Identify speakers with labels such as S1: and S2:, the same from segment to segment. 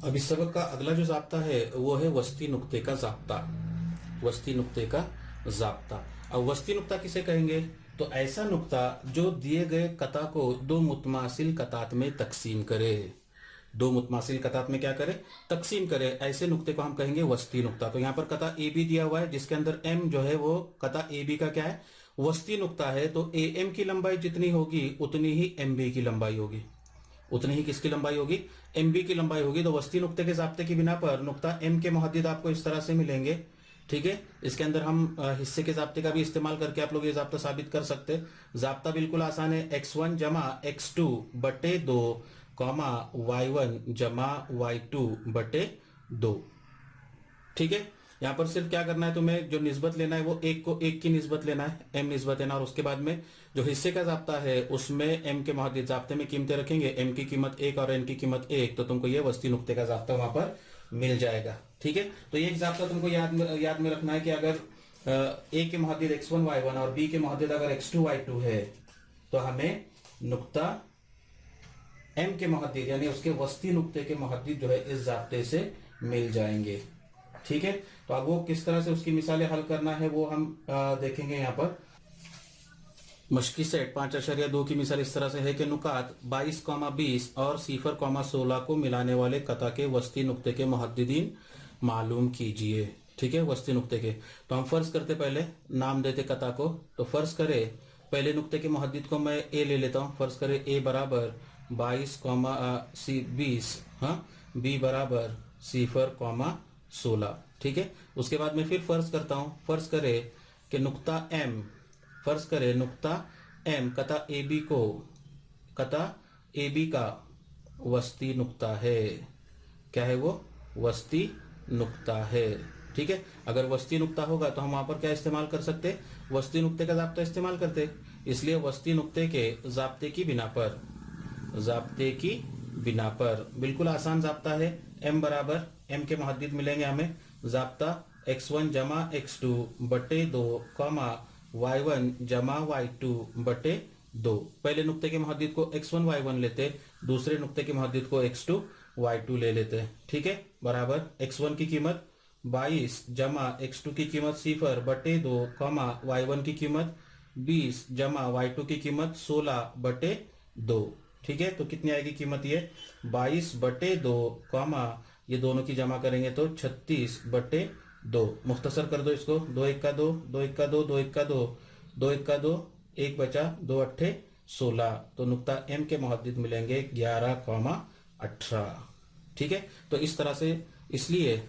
S1: अब इस सबक का अगला जो ज़ाब्ता है वो है वस्ती नुक्ते का ज़ाब्ता। वस्ती नुक्ते का ज़ाब्ता। अब वस्ती नुक्ता किसे कहेंगे? तो ऐसा नुक्ता जो दिए गए कता को दो मुतमासिल कतात में तकसीम करे। दो मुतमासिल कतात में क्या करे? तकसीम करे। ऐसे नुक्ते को हम कहेंगे वस्ती नुक्ता। तो यहाँ पर कता ए बी दिया हुआ है जिसके अंदर एम जो है वो कता ए बी का क्या है? वस्ती नुक्ता है। तो ए एम की लंबाई जितनी होगी उतनी ही एम बी की लंबाई होगी। उतनी ही किसकी लंबाई होगी? एम बी की लंबाई होगी। तो वस्ती नुक्ते के ज़ाब्ते की बिना पर नुक्ता एम के मुहद्दिद आपको इस तरह से मिलेंगे। ठीक है, इसके अंदर हम हिस्से के ज़ाब्ते का भी इस्तेमाल करके आप लोग ये ज़ाब्ता साबित कर सकते हैं। ज़ाब्ता बिल्कुल आसान है। x1 जमा x2 बटे 2 कॉमा y1 जमा y2 बटे 2। ठीक है, यहां पर सिर्फ क्या करना है तुम्हें, जो निस्बत लेना है वो एक को एक की निस्बत लेना है, एम निस्बत लेना। और उसके बाद में जो हिस्से का ज़ाब्ता है उसमें एम के मुहद्दिद ज़ाब्ते में कीमतें रखेंगे, एम की कीमत 1 और एन की कीमत 1, तो तुमको ये वस्ती नुक्ते का ज़ाब्ता वहां पर मिल जाएगा। ठीक है, तो ये ज़ाब्ता तुमको याद में रखना है कि अगर ए के मुहद्दिद x1 y1 और बी के मुहद्दिद अगर x2 y2 है तो हमें नुक्ता एम के मुहद्दिद यानी उसके वस्ती नुक्ते के मुहद्दिद जो है इस ज़ाब्ते से मिल जाएंगे। ठीक है, तो अब वो किस तरह से उसकी मिसालें हल करना है वो हम देखेंगे। यहाँ पर मशकी सेट 5.2 की मिसाल इस तरह से है कि नुकात 22,20 और 0,16 को मिलाने वाले कता के वस्ती नुक्ते के मुहद्दिदीन मालूम कीजिए। ठीक है, वस्ती नुक्ते के। तो हम फर्ज करते, पहले नाम देते कता को। तो फर्ज करे पहले नुक्ते के मुहद्दिद को मैं ए ले लेता हूं। फर्ज करे ए बराबर 22,20, हाँ, बी बराबर 0,16। ठीक है, उसके बाद मैं फिर फर्ज करता हूं। फर्ज करे कि नुक्ता एम, फर्ज करे नुक्ता एम कता ए बी को, कता ए बी का वस्ती नुक्ता है। क्या है वो? वस्ती नुक्ता है। ठीक है, अगर वस्ती नुक्ता होगा तो हम वहां पर क्या इस्तेमाल कर सकते? वस्ती नुक्ते का ज़ाब्ता इस्तेमाल करते। इसलिए वस्ती नुक्ते के ज़ाब्ते की बिना पर, ज़ाब्ते की बिना पर बिल्कुल आसान ज़ाब्ता है। एम बराबर, एम के मुहद्दिद मिलेंगे हमें, ज़ाब्ता x1 जमा x2 बटे 2 कॉमा y1 जमा y2 बटे 2। पहले नुक्ते के मुहद्दिद को x1 y1 लेते, दूसरे नुक्ते के मुहद्दिद को x2 y2 ले लेते। ठीक है, बराबर x1 की कीमत 22 जमा x2 की कीमत 0 बटे 2 कॉमा y1 की कीमत 20 जमा y2 की कीमत 16 बटे 2। ठीक है, तो कितनी आएगी कीमत? ये 22 बटे 2 कॉमा ये दोनों की जमा करेंगे तो 36 बटे 2। मुख्तसर कर दो इसको, 2 1 का 2, 2 1 का 2, 2 1 का 2, 2 1 का 2, 1 बचा, 2 8 16। तो नुक्ता एम के मुहद्दिद मिलेंगे 11,18। ठीक है, तो इस तरह से, इसलिए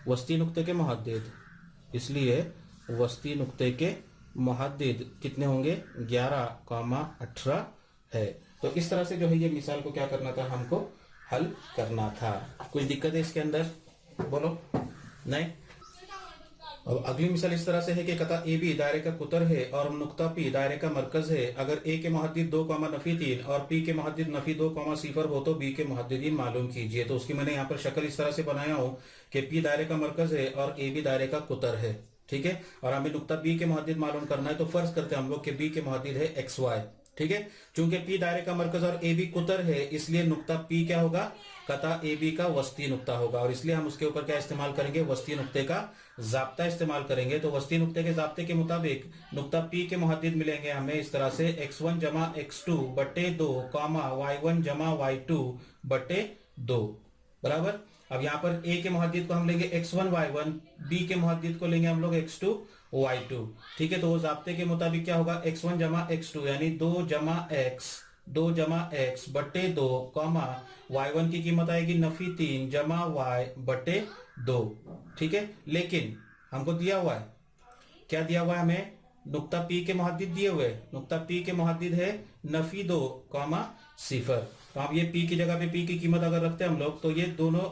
S1: वस्ती नुक्ते के मुहद्दिद, इसलिए वस्ती नुक्ते के मुहद्दिद कितने होंगे? 11,18 है। तो इस तरह से जो है ये मिसाल को क्या करना था, हमको हल करना था। कुछ दिक्कत है इसके अंदर? बोलो। नहीं? अब अगली मिसाल इस तरह से है कि कता ए बी दायरे का कुतर है और नुक्ता पी दायरे का मरकज है। अगर ए के मुहद्दिद 2, नफी 3 और पी के मुहद्दिद नफी 2, 0 हो तो बी के मुहद्दिदीन मालूम कीजिए। तो उसकी मैंने यहाँ पर शक्ल इस तरह से बनाया हूं कि पी दायरे का मरकज है और ए बी दायरे का कुतर है। ठीक है, और हमें नुक्ता बी के मुहद्दिद मालूम करना है। तो फर्ज करते हैं हम लोग कि बी के मुहद्दिद है XY। ठीक है, चूंकि पी दायरे का मरकज और ए बी कुतर है इसलिए नुक्ता पी क्या होगा? कता ए बी का वस्ती नुक्ता होगा। और इसलिए हम उसके ऊपर क्या इस्तेमाल करेंगे? वस्ती नुक्ते का ज़ाब्ता इस्तेमाल करेंगे। तो वस्ती नुक्ते के ज़ाब्ते के मुताबिक नुक्ता पी के मुहद्दिद मिलेंगे हमें इस तरह से, x1 जमा x2 बटे 2 कॉमा y1 जमा y2 बटे 2 बराबर। अब यहाँ पर ए के मुहद्दिद को हम लेंगे x1 y1, बी के मुहद्दिद को लेंगे हम लोग x2 y2। ठीक है, तो वो ज़ाब्ते के मुताबिक क्या होगा? x1 जमा x2 यानी 2 जमा x बटे 2 कॉमा y1 की कीमत आएगी नफी 3 जमा y बटे 2। ठीक है, लेकिन हमको दिया हुआ है, क्या दिया हुआ है हमें? नुक्ता पी के मुहद्दिद दिए हुए, नुक्ता पी के मुहद्दिद है नफी 2, 0। तो अब ये पी की जगह पे पी की कीमत अगर रखते हैं हम लोग तो ये दोनों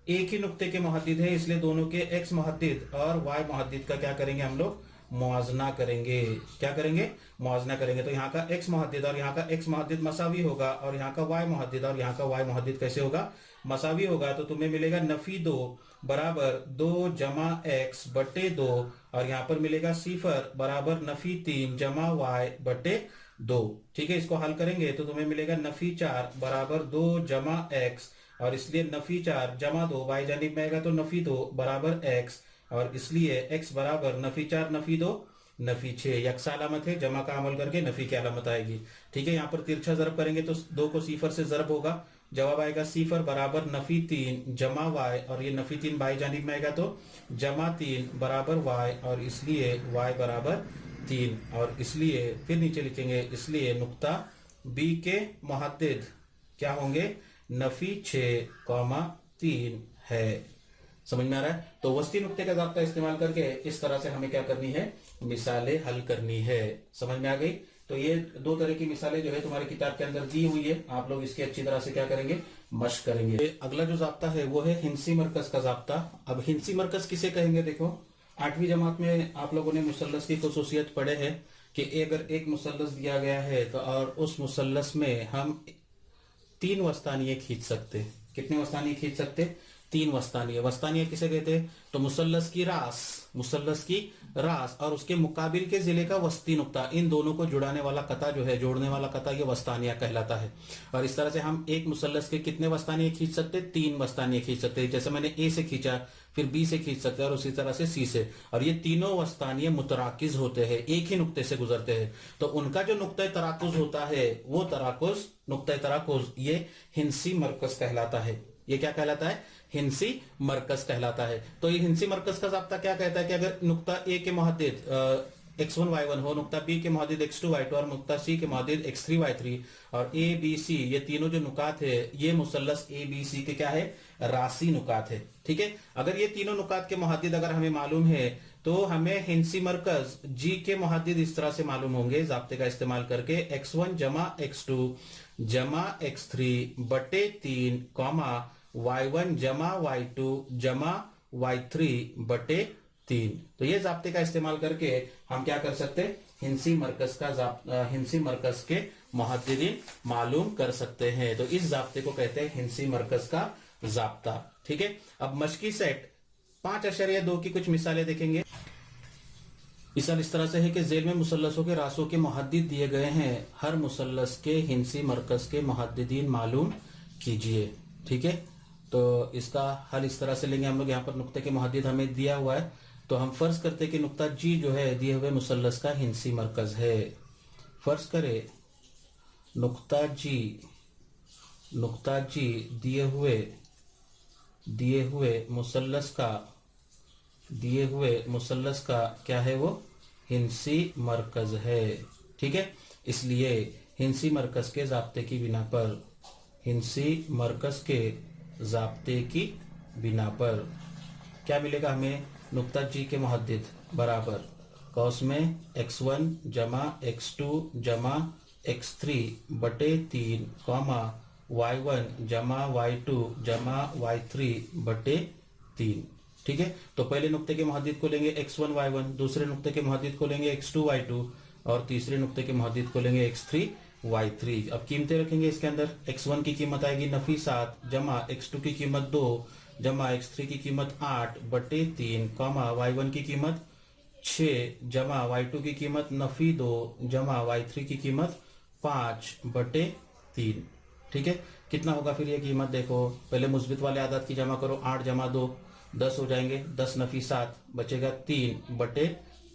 S1: एक ही नुक्ते के मुहद्दिद है, इसलिए दोनों के x मुहद्दिद और y मुहद्दिद का क्या करेंगे हम लोग? मुआजना करेंगे। क्या करेंगे? मुआजना करेंगे। तो यहाँ का x मुहद्दिद और यहाँ का x मुहद्दिद मसावी होगा और यहाँ का y मुहद्दिद और यहाँ का y मुहद्दिद कैसे होगा? मसावी होगा। तो तुम्हें मिलेगा नफी 2 बराबर 2 जमा x बटे 2 और यहाँ पर मिलेगा 0 बराबर नफी 3 जमा y बटे 2। ठीक है, इसको हल करेंगे तो तुम्हें मिलेगा नफी 4 बराबर 2 जमा x और इसलिए नफी 4 जमा 2 बाई जानिब में आएगा तो नफी 2 बराबर x, और इसलिए x बराबर नफी 4 नफी 2 नफी 6। यक्स अलामत है, जमा का अमल करके नफी की अलामत आएगी। ठीक है, यहाँ पर तिरछा जरब करेंगे तो 2 को सीफर से जरब होगा, जवाब आएगा सीफर बराबर नफी 3 जमा y, और ये नफी 3 बाई जानिब में आएगा तो जमा 3 बराबर y, और इसलिए y बराबर 3, और इसलिए फिर नीचे लिखेंगे, इसलिए नुक्ता b के मुहद्दिद क्या होंगे, नफी 6,3 है। समझ में आ रहा है? तो वस्ती नुक्ते का ज़ाब्ता इस्तेमाल करके इस तरह से हमें क्या करनी है, मिसालें हल करनी है। समझ में आ गई? तो ये 2 तरह की मिसालें जो है तुम्हारी किताब के अंदर दी हुई है, आप लोग इसकी अच्छी तरह से क्या करेंगे, मश्क करेंगे। अगला जो ज़ाब्ता है वो है हिंसी मरकज का ज़ाब्ता। अब हिंसी मरकज किसे कहेंगे? देखो 8वीं जमात में आप लोगों ने मुसल्लस की खुसूसियत पढ़े है कि अगर एक मुसल्लस दिया गया है तो और उस मुसल्लस में हम 3 वस्तानिये खींच सकते। कितने वस्तानिये खींच सकते? 3 वस्तानिये। वस्तानिये किसे कहते हैं? तो मुसल्लस की रास और उसके मुकाबिल के जिले का वस्ती नुक्ता, इन दोनों को जुड़ाने वाला कता जो है, जोड़ने वाला कता, ये वस्तानिया कहलाता है। और इस तरह से हम एक मुसल्लस के कितने वस्तानिये खींच सकते? 3 वस्तानिये खींच सकते। जैसे मैंने ए से खींचा, फिर बी से खींच सकते हैं, और उसी तरह से सी से। और ये तीनों वस्तानिये मुतराकिज होते हैं, एक ही नुक्ते से गुजरते हैं। तो उनका जो नुक्ता तराकुज होता है, वो तराकुज, नुक्ता तराकुज, ये हिंसी मरकज कहलाता है। ये क्या कहलाता है? हिंसी मरकज कहलाता है। तो ये हिंसी मरकज का ज़ाब्ता क्या कहता है कि अगर नुक्ता ए के मुहद्दिद x1 y1 हो, नुक्ता बी के मुहद्दिद x2 y2 और नुक्ता सी के मुहद्दिद x3 y3, और ए बी सी ये तीनों जो नुकात है, ये मुसल्लस ए बी सी के क्या है, रासी नुकात है। ठीक है, अगर ये तीनों नुकात के मुहद्दिद अगर हमें मालूम है तो हमें हिंसी मरकज जी के मुहद्दिद इस तरह से मालूम होंगे ज़ाब्ते का इस्तेमाल करके, x1 जमा x2 जमा x3 बटे 3 कॉमा y1 जमा y2 जमा y3 बटे 3। तो ये ज़ाब्ते का इस्तेमाल करके हम क्या कर सकते हैं, हिंसी मरकज के मुहद्दिदीन मालूम कर सकते हैं। तो इस ज़ाब्ते को कहते हैं हिंसी मरकज का ज़ाब्ता। ठीक है, अब मशकी सेट 5.2 की कुछ मिसालें देखेंगे। मिसाल इस तरह से है कि जेल में मुसल्लसों के रासों के मुहद्दिद दिए गए हैं, हर मुसल्लस के हिंसी मरकज के मुहद्दिदीन मालूम कीजिए। ठीक है, तो इसका हल इस तरह से लेंगे हम लोग। यहाँ पर नुक्ते के मुहद्दिद हमें दिया हुआ है, तो हम फर्ज करते कि नुक्ता जी जो है दिए हुए मुसल्लस का हिंसी मरकज है। फर्ज करें नुक्ता जी दिए हुए मुसल्लस का क्या है, वो हिंसी मरकज है। ठीक है, इसलिए हिंसी मरकज के ज़ाब्ते की बिना पर क्या मिलेगा हमें, नुक्ता जी के मुहद्दिद बराबर कौस में x1 जमा x2 जमा x3 बटे 3 कॉमा y1 जमा y2 जमा y3 बटे 3। ठीक है, तो पहले नुक्ते के मुहद्दिद को लेंगे x1 y1, दूसरे नुक्ते के मुहद्दिद को लेंगे x2 y2, और तीसरे नुक्ते के मुहद्दिद को लेंगे x3 y3। अब कीमतें रखेंगे इसके अंदर। x1 की कीमत आएगी नफी 7 जमा x2 की कीमत 2 जमा x3 की कीमत 8 बटे 3 कॉमा y1 की कीमत 6 जमा y2 की कीमत नफी 2 जमा y3 की कीमत 5 बटे 3। ठीक है, कितना होगा फिर ये कीमत? देखो पहले मुस्बित वाले आदत की जमा करो, 8 जमा 2 10 हो जाएंगे, 10 नफी 7 बचेगा 3 बटे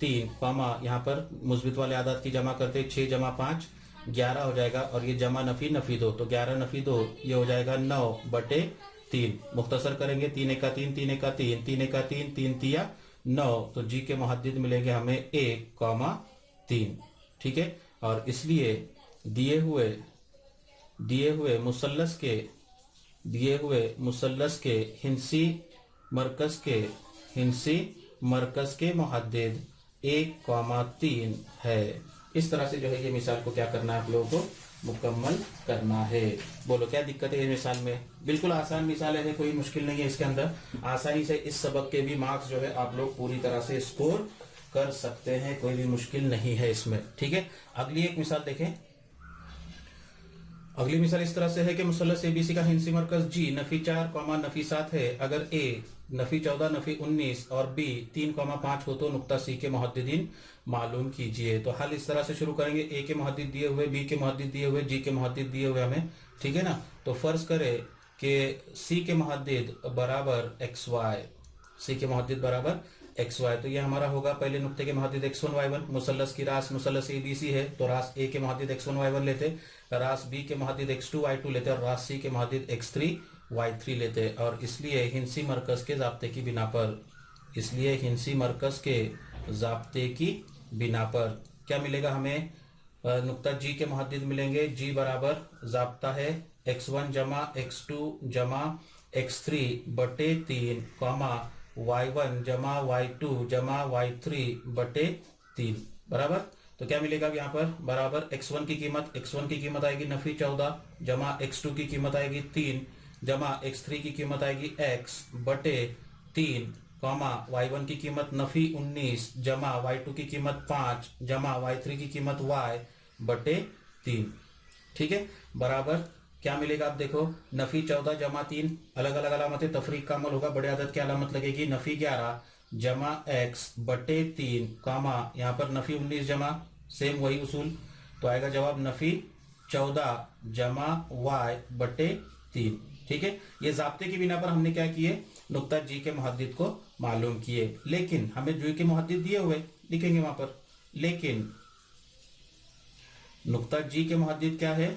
S1: 3 कॉमा यहाँ पर मुस्बित वाले आदत की जमा करते 6 जमा 5 11 हो जाएगा, और ये जमा नफी 2 तो 11 नफी 2 ये हो जाएगा 9 बटे 3। मुख्तसर करेंगे 3 एका 3 3 एका 3 3 एका 3 3 तिया 9, तो जी के मुहद्दिद मिलेंगे हमें 1,3। ठीक है, और इसलिए दिए हुए मुसल्लस के हिंसी मरकज के मुहद्दिद 1,3 है। इस तरह से जो है ये मिसाल को क्या करना है, आप लोगों को मुकम्मल करना है। बोलो क्या दिक्कत है ये मिसाल में? बिल्कुल आसान मिसाल है, कोई मुश्किल नहीं है इसके अंदर। आसानी से इस सबक के भी मार्क्स जो है आप लोग पूरी तरह से स्कोर कर सकते हैं, कोई भी मुश्किल नहीं है इसमें। ठीक है, अगली एक मिसाल देखें। अगली मिसाल इस तरह से है कि मुसल्लस एबीसी का हिंसी मरकज जी नफी 4 कॉमा नफी 7 है, अगर ए नफी 14 नफी 19 और बी 3,5 हो तो नुक्ता सी के मुहद्दिदीन मालूम कीजिए। तो हल इस तरह से शुरू करेंगे, ए के मुहद्दिद दिए हुए, बी के मुहद्दिद दिए हुए, जी के मुहद्दिद दिए हुए हमें। ठीक है ना, तो फर्ज करें कि सी के मुहद्दिद बराबर एक्स वाई, सी के मुहद्दिद बराबर एक्स वाई। तो ये हमारा होगा पहले नुक्ते के मुहद्दिद x1 y1, मुसल्लस की रास मुसल्लस ABC है तो रास A के मुहद्दिद x1 y1 लेते, रास B के मुहद्दिद x2 y2 लेते और रास C के मुहद्दिद x3 y3 लेते। और इसलिए हिंसी मरकज के ज़ाब्ते की बिना पर, इसलिए हिंसी मरकज के ज़ाब्ते की बिना पर क्या मिलेगा हमें, नुक्ता G के मुहद्दिद मिलेंगे। G बराबर ज़ाब्ता है x1 जमा x2 जमा x3 बटे 3 कॉमा y1 जमा y2 जमा y3 बटे 3 बराबर। तो क्या मिलेगा यहाँ पर, बराबर x1 की कीमत आएगी नफी 14 जमा x2 की कीमत आएगी 3 जमा x3 की कीमत आएगी x बटे 3 कॉमा y1 की कीमत नफी 19 जमा y2 की कीमत 5 जमा y3 की कीमत y बटे 3। ठीक है, बराबर क्या मिलेगा, आप देखो नफी 14 जमा 3, अलग अलग अलामतें, तफरीक का अमल होगा, बड़े अदद की अलामत लगेगी, नफी 11 जमा x बटे 3 कामा यहाँ पर नफी 19 जमा, सेम वही उसूल, तो आएगा जवाब नफी 14 जमा y बटे 3। ठीक है, ये ज़ाब्ते की बिना पर हमने क्या किए, नुक्ता G के मुहद्दिद को मालूम किए। लेकिन हमें G के मुहद्दिद दिए हुए लिखेंगे वहां पर, लेकिन नुक्ता G के मुहद्दिद क्या है,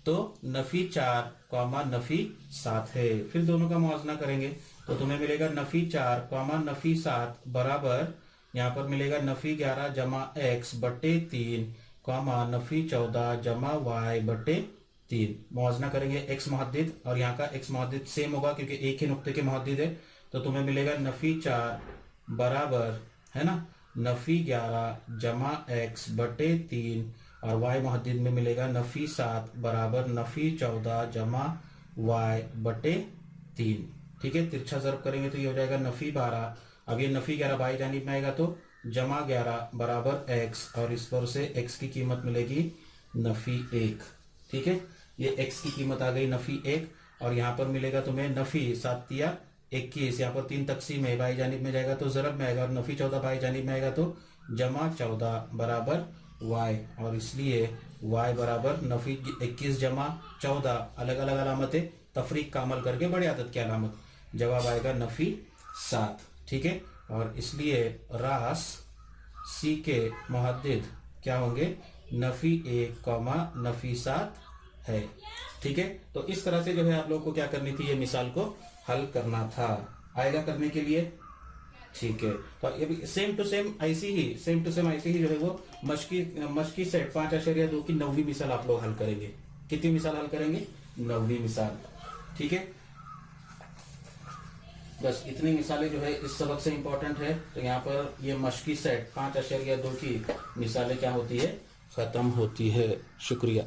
S1: तो नफी 4 कॉमा नफी 7 है। फिर दोनों का मुआवजना करेंगे तो तुम्हें मिलेगा नफी 4 कॉमा नफी 7 बराबर यहाँ पर मिलेगा नफी 11 जमा x बटे 3 कॉमा नफी 14 जमा y बटे 3। मुआवजना करेंगे x मुहद्दिद और यहाँ का x मुहद्दिद सेम होगा क्योंकि एक ही नुक्ते के मुहद्दिद है। तो तुम्हें मिलेगा नफी 4 बराबर है ना नफी 11 जमा x बटे 3 और y मुहद्दिद में मिलेगा नफी 7 बराबर नफी 14 जमा y बटे 3। ठीक है, तिरछा ज़र्ब करेंगे तो ये हो जाएगा नफी 12, अब ये नफी 11 बाई जानिब में आएगा तो जमा 11 बराबर x और इस पर से x की कीमत मिलेगी नफी 1। ठीक है, ये x की कीमत आ गई नफी 1 और यहाँ पर मिलेगा तुम्हें नफी 7 या 21, यहाँ पर 3 तकसीम है, बाई जानिब में जाएगा तो ज़रब में आएगा और नफी 14 बाई जानिब में आएगा तो जमा 14 बराबर y और इसलिए y बराबर नफी 21 जमा 14, अलग अलग अलामतें, तफरीक का अमल करके बड़े आदत की अलामत, जवाब आएगा नफी 7। ठीक है, और इसलिए रास C के मुहद्दिद क्या होंगे, नफी 1 कॉमा नफी 7 है। ठीक है, तो इस तरह से जो है आप लोगों को क्या करनी थी, ये मिसाल को हल करना था। आएगा करने के लिए? ठीक है, तो ये सेम टू सेम ऐसी ही जो है वो मशकी सेट 5.2 की 9वीं मिसाल आप लोग हल करेंगे। कितनी मिसाल हल करेंगे? 9वीं मिसाल। ठीक है, बस इतनी मिसालें जो है इस सबक से इंपॉर्टेंट है। तो यहाँ पर ये मशकी सेट 5.2 की मिसालें क्या होती है, खत्म होती है। शुक्रिया।